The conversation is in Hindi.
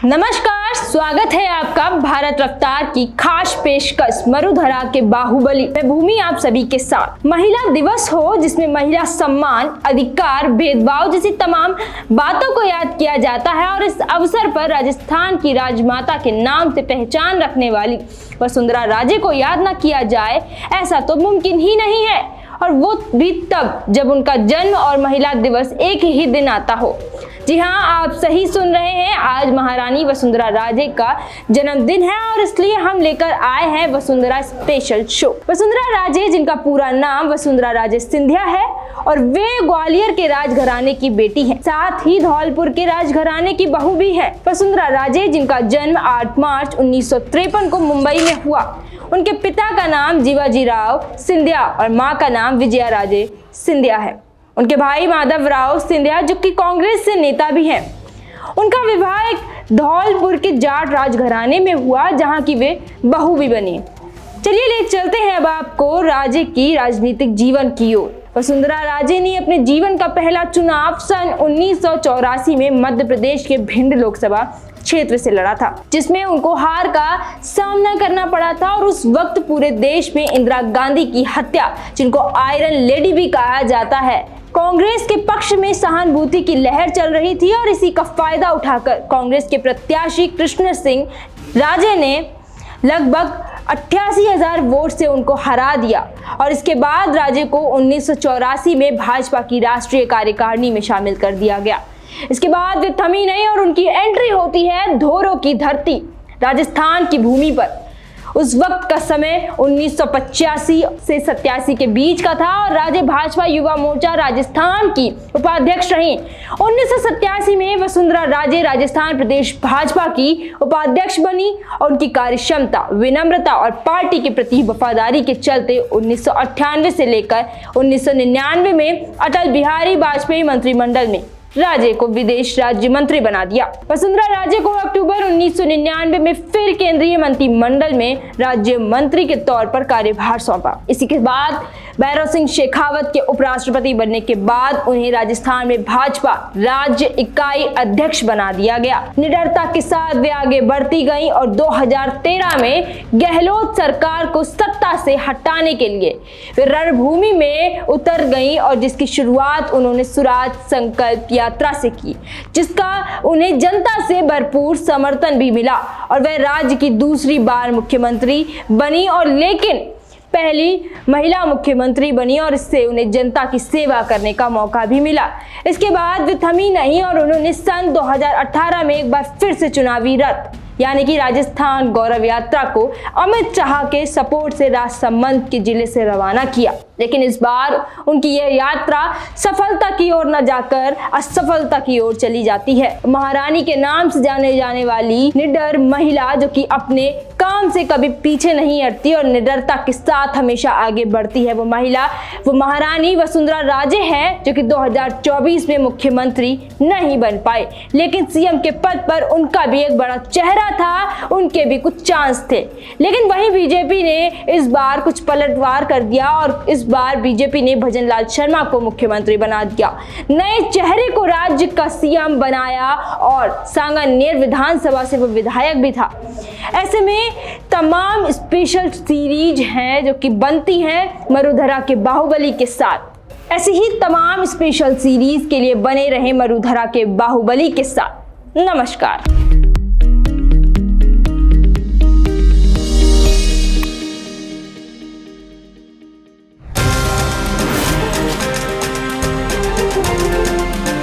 नमस्कार, स्वागत है आपका भारत रफ्तार की खास पेशकश मरुधरा के बाहुबली में भूमि आप सभी के साथ। महिला दिवस हो जिसमें महिला सम्मान, अधिकार, भेदभाव जैसी तमाम बातों को याद किया जाता है और इस अवसर पर राजस्थान की राजमाता के नाम से पहचान रखने वाली वसुंधरा राजे को याद न किया जाए ऐसा तो मुमकिन ही नहीं है, और वो भी तब जब उनका जन्म और महिला दिवस एक ही दिन आता हो। जी हाँ, आप सही सुन रहे हैं, आज महारानी वसुंधरा राजे का जन्मदिन है और इसलिए हम लेकर आए हैं वसुंधरा स्पेशल शो। वसुंधरा राजे, जिनका पूरा नाम वसुंधरा राजे सिंधिया है और वे ग्वालियर के राजघराने की बेटी हैं, साथ ही धौलपुर के राजघराने की बहू भी है। वसुंधरा राजे, जिनका जन्म 8 मार्च 1953 को मुंबई में हुआ। उनके पिता का नाम जीवाजीराव सिंधिया और माँ का नाम विजया राजे सिंधिया है। उनके भाई माधव राव सिंधिया, जो कि कांग्रेस से नेता भी हैं। उनका विवाह एक धौलपुर के जाट राजघराने में हुआ, जहां की वे बहू भी बनी। चलिए ले चलते हैं अब आपको राजे की राजनीतिक जीवन की ओर। वसुंधरा राजे ने अपने जीवन का पहला चुनाव सन 1984 में मध्य प्रदेश के भिंड लोकसभा क्षेत्र से लड़ा था, जिसमें उनको हार का सामना करना पड़ा था। और उस वक्त पूरे देश में इंदिरा गांधी की हत्या, जिनको आयरन लेडी भी कहा जाता है, कांग्रेस के पक्ष में सहानुभूति की लहर चल रही थी और इसी का फायदा उठाकर कांग्रेस के प्रत्याशी कृष्ण सिंह राजे ने लगभग 88,000 वोट से उनको हरा दिया। और इसके बाद राजे को 1984 में भाजपा की राष्ट्रीय कार्यकारिणी में शामिल कर दिया गया। इसके बाद वे थमी नहीं और उनकी एंट्री होती है धोरों की धरती राजस्थान की भूमि पर। उस वक्त का समय 1985 से 87 के बीच का था और राजे भाजपा युवा मोर्चा राजस्थान की उपाध्यक्ष रहीं। 1987 में वसुंधरा राजे राजस्थान प्रदेश भाजपा की उपाध्यक्ष बनी और उनकी कार्यक्षमता, विनम्रता और पार्टी के प्रति वफादारी के चलते 1998 से लेकर 1999 में अटल बिहारी वाजपेयी मंत्रिमंडल में राजे को विदेश राज्य मंत्री बना दिया। वसुंधरा राजे को अक्टूबर 1999 में फिर केंद्रीय मंत्रिमंडल में राज्य मंत्री के तौर पर कार्यभार सौंपा। इसी के बाद भैरव सिंह शेखावत के उपराष्ट्रपति बनने के बाद उन्हें राजस्थान में भाजपा राज्य इकाई अध्यक्ष बना दिया गया। निडरता के साथ वे आगे बढ़ती गईं और 2013 में गहलोत सरकार को सत्ता से हटाने के लिए वे रणभूमि में उतर गईं और जिसकी शुरुआत उन्होंने स्वराज संकल्प यात्रा से की, जिसका उन्हें जनता से भरपूर समर्थन भी मिला और वह राज्य की दूसरी बार मुख्यमंत्री बनी और लेकिन पहली महिला मुख्यमंत्री बनी और इससे उन्हें जनता की सेवा करने का मौका भी मिला। इसके बाद वे थमी नहीं और उन्होंने सन 2018 में एक बार फिर से चुनावी रथ यानी कि राजस्थान गौरव यात्रा को अमित शाह के सपोर्ट से राजसमंद के जिले से रवाना किया। लेकिन इस बार उनकी यह यात्रा सफलता की ओर न जाकर असफलता की ओर चली जाती है। महारानी के नाम से जाने जाने वाली निडर महिला, जो कि अपने काम से कभी पीछे नहीं हटती और निडरता के साथ हमेशा आगे बढ़ती है, वो महारानी वसुंधरा राजे है, जो कि 2024 में मुख्यमंत्री नहीं बन पाए। लेकिन सीएम के पद पर उनका भी एक बड़ा चेहरा था, उनके भी कुछ चांस थे। लेकिन वहीं बीजेपी ने इस बार कुछ पलटवार कर दिया और इस बार बीजेपी ने भजनलाल शर्मा को मुख्यमंत्री बना दिया, नए चेहरे को राज्य का सीएम बनाया और सांगानेर विधानसभा से वो विधायक भी था। ऐसे में तमाम स्पेशल सीरीज हैं जो कि बनती हैं मरुधरा के बाहुबली के साथ। ऐसी ही तमाम स्पेशल सीरीज के लिए बने रहे मरुधरा के बाहुबली के साथ। नमस्कार।